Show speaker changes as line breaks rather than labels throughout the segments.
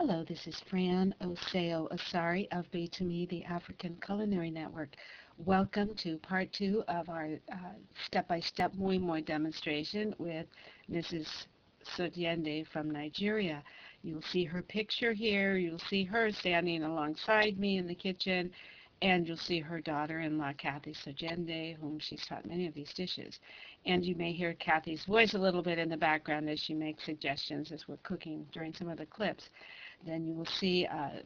Hello, this is Fran, Osseo-Asare of BETUMI, the African Culinary Network. Welcome to part two of our step-by-step moyin-moyin demonstration with Mrs. Sodeinde from Nigeria. You'll see her picture here. You'll see her standing alongside me in the kitchen, and you'll see her daughter-in-law, Kathy Sodeinde, whom she's taught many of these dishes. And you may hear Kathy's voice a little bit in the background as she makes suggestions as we're cooking during some of the clips. Then you will see a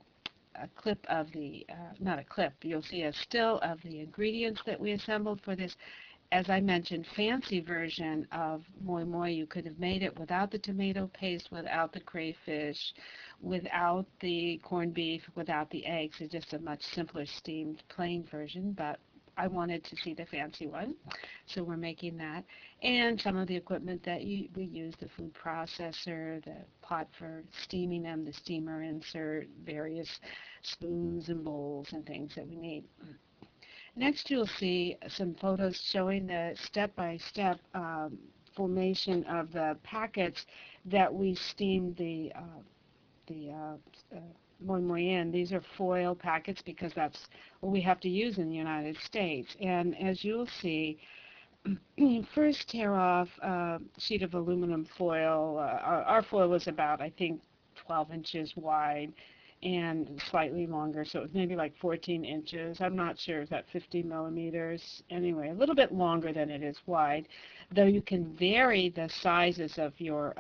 clip of the, not a clip, you'll see a still of the ingredients that we assembled for this. As I mentioned, fancy version of moi moi. You could have made it without the tomato paste, without the crayfish, without the corned beef, without the eggs. It's just a much simpler steamed plain version, but I wanted to see the fancy one, so we're making that. And some of the equipment that we use, the food processor, the pot for steaming them, the steamer insert, various spoons and bowls and things that we need. Next, you'll see some photos showing the step-by-step formation of the packets that we steamed the moyin-moyin. These are foil packets because that's what we have to use in the United States. And as you'll see, you first tear off a sheet of aluminum foil. Our foil was about, I think, 12 inches wide and slightly longer, so it was maybe like 14 inches. I'm not sure, is that 50 millimeters? Anyway, a little bit longer than it is wide, though you can vary the sizes of your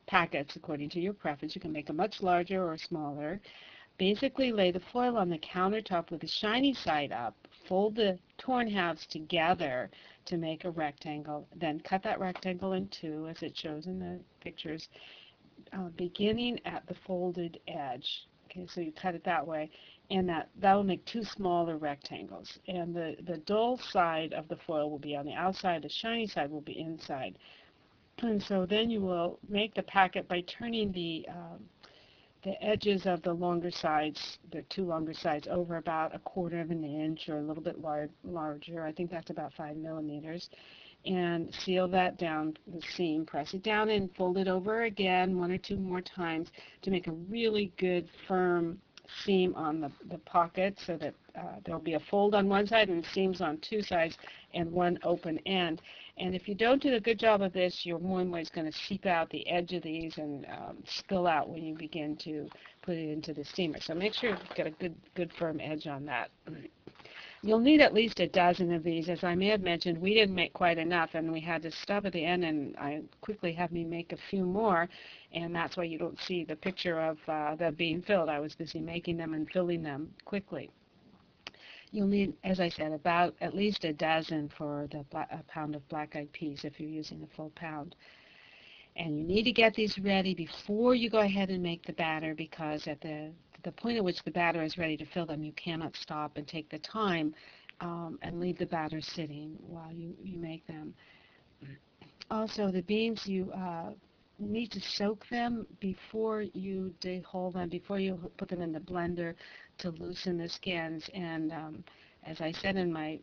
packets according to your preference. You can make them much larger or smaller. Basically, lay the foil on the countertop with the shiny side up, fold the torn halves together to make a rectangle, then cut that rectangle in two as it shows in the pictures, beginning at the folded edge. Okay, so you cut it that way, and that will make two smaller rectangles. And the dull side of the foil will be on the outside, the shiny side will be inside. And so then you will make the packet by turning the edges of the longer sides, the two longer sides, over about 1/4 of an inch or a little bit larger. I think that's about 5 millimeters. And seal that down the seam. Press it down and fold it over again 1 or 2 more times to make a really good firm seam on the pocket so that there'll be a fold on one side and seams on two sides and one open end. And if you don't do a good job of this, your moyin-moyin is going to seep out the edge of these and spill out when you begin to put it into the steamer. So make sure you've got a good firm edge on that. You'll need at least a dozen of these. As I may have mentioned, we didn't make quite enough, and we had to stop at the end and I quickly had me make a few more, and that's why you don't see the picture of them being filled. I was busy making them and filling them quickly. You'll need, as I said, about at least a dozen for a pound of black-eyed peas if you're using a full pound. And you need to get these ready before you go ahead and make the batter, because at the point at which the batter is ready to fill them, you cannot stop and take the time and leave the batter sitting while you make them. Also, the beans, you need to soak them before you dehull them, before you put them in the blender to loosen the skins. And as I said in my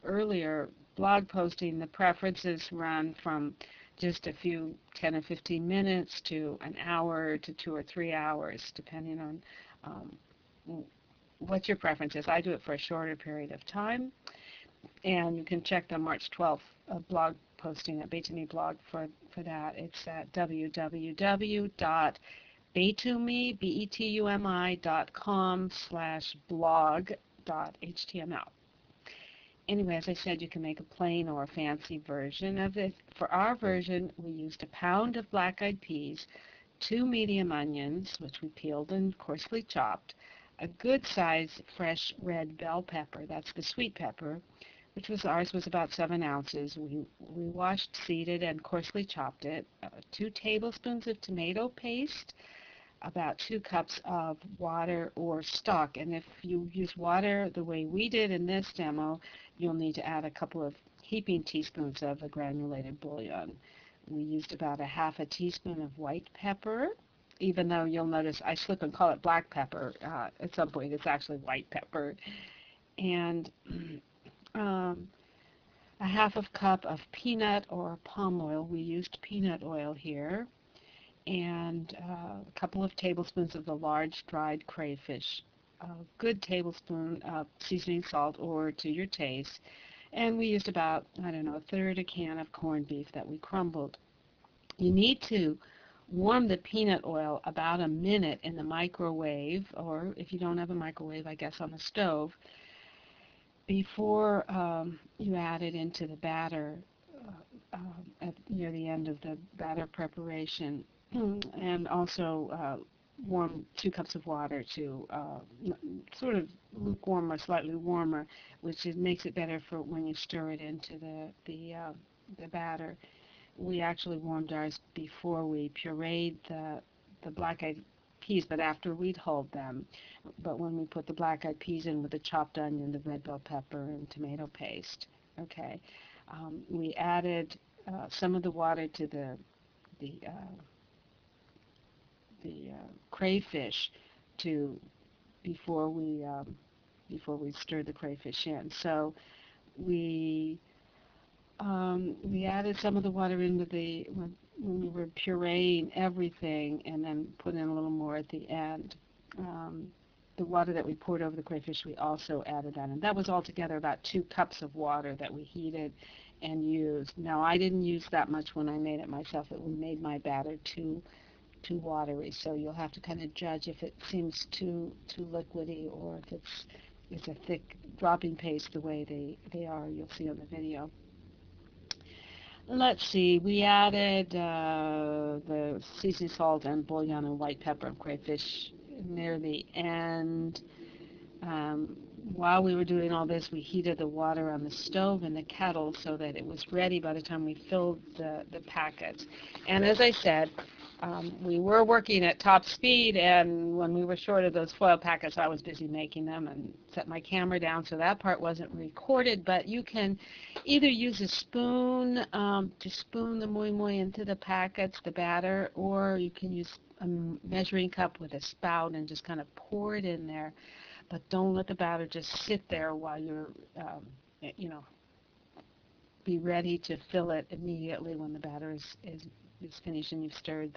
earlier blog posting, the preferences run from just a few 10 or 15 minutes to an hour to 2 or 3 hours, depending on what your preference is. I do it for a shorter period of time, and you can check the March 12th blog posting at BETUMI blog for that. It's at www.betumi.com/blog.html. Anyway, as I said, you can make a plain or a fancy version of it. For our version, we used a pound of black-eyed peas, 2 medium onions, which we peeled and coarsely chopped, a good-sized fresh red bell pepper, that's the sweet pepper, which ours was about 7 ounces. We washed, seeded, and coarsely chopped it, 2 tablespoons of tomato paste, about 2 cups of water or stock. And if you use water the way we did in this demo, you'll need to add a couple of heaping teaspoons of the granulated bouillon. We used about a 1/2 teaspoon of white pepper, even though you'll notice I slip and call it black pepper. At some point it's actually white pepper. And a 1/2 cup of peanut or palm oil. We used peanut oil here. and a couple of tablespoons of the large dried crayfish, a good tablespoon of seasoning salt or to your taste, and we used about, I don't know, a third a can of corned beef that we crumbled. You need to warm the peanut oil about a minute in the microwave, or if you don't have a microwave, I guess on the stove, before you add it into the batter near the end of the batter preparation. And also warm 2 cups of water to sort of lukewarm or slightly warmer, which makes it better for when you stir it into the batter. We actually warmed ours before we pureed the black-eyed peas, but after we'd hulled them. But when we put the black-eyed peas in with the chopped onion, the red bell pepper, and tomato paste, okay, we added some of the water to the crayfish to before we stirred the crayfish in. So we we added some of the water into when we were pureeing everything, and then put in a little more at the end. The water that we poured over the crayfish, we also added that, and that was altogether about 2 cups of water that we heated and used. Now, I didn't use that much when I made it myself. It made my batter too watery, so you'll have to kind of judge if it seems too liquidy, or if it's a thick dropping paste the way they are. You'll see on the video. Let's see, we added the seasoning salt and bouillon and white pepper and crayfish near the end. While we were doing all this, we heated the water on the stove in the kettle so that it was ready by the time we filled the packets. And as I said, we were working at top speed, and when we were short of those foil packets, I was busy making them and set my camera down, so that part wasn't recorded. But you can either use a spoon to spoon the moyin-moyin into the packets, the batter, or you can use a measuring cup with a spout and just kind of pour it in there. But don't let the batter just sit there while you're, be ready to fill it immediately when the batter is finished and you've stirred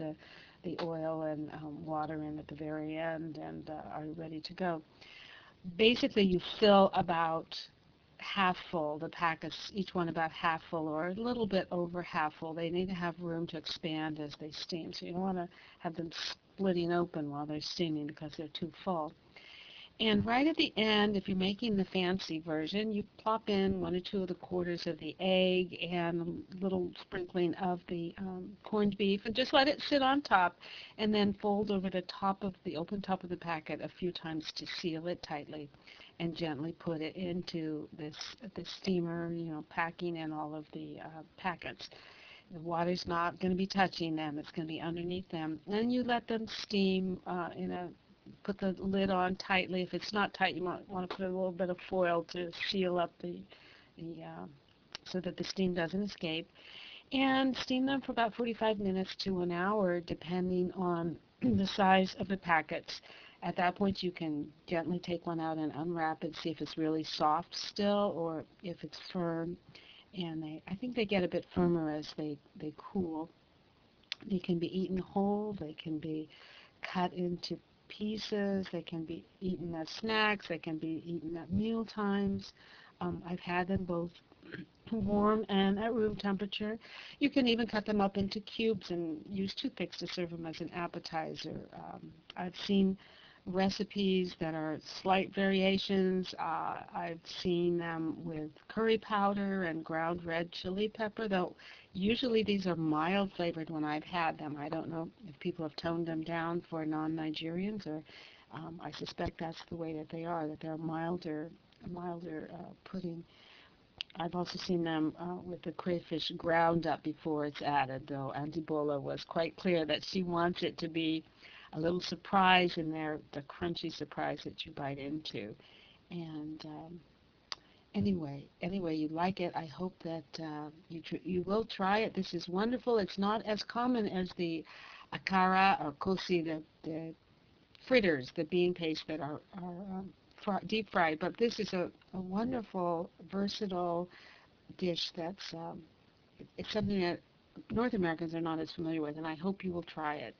the oil and water in at the very end and are ready to go. Basically, you fill about half full, the packets, each one about half full or a little bit over half full. They need to have room to expand as they steam, so you don't want to have them splitting open while they're steaming because they're too full. And right at the end, if you're making the fancy version, you plop in 1 or 2 of the quarters of the egg and a little sprinkling of the corned beef, and just let it sit on top, and then fold over the top of the open top of the packet a few times to seal it tightly, and gently put it into the steamer, packing in all of the packets. The water's not going to be touching them; it's going to be underneath them, and you let them steam put the lid on tightly. If it's not tight, you might want to put a little bit of foil to seal up so that the steam doesn't escape. And steam them for about 45 minutes to an hour, depending on the size of the packets. At that point, you can gently take one out and unwrap it, see if it's really soft still or if it's firm. And I think they get a bit firmer as they cool. They can be eaten whole. They can be cut into pieces. They can be eaten as snacks. They can be eaten at meal times. I've had them both warm and at room temperature. You can even cut them up into cubes and use toothpicks to serve them as an appetizer. I've seen recipes that are slight variations. I've seen them with curry powder and ground red chili pepper, though usually these are mild flavored when I've had them. I don't know if people have toned them down for non-Nigerians, or I suspect that's the way that they are, that they're milder pudding. I've also seen them with the crayfish ground up before it's added, though Auntie Bola was quite clear that she wants it to be a little surprise in there, the crunchy surprise that you bite into. And anyway, you like it. I hope that you will try it. This is wonderful. It's not as common as the akara or kosi, the fritters, the bean paste that are deep fried. But this is a wonderful, versatile dish that's it's something that North Americans are not as familiar with, and I hope you will try it.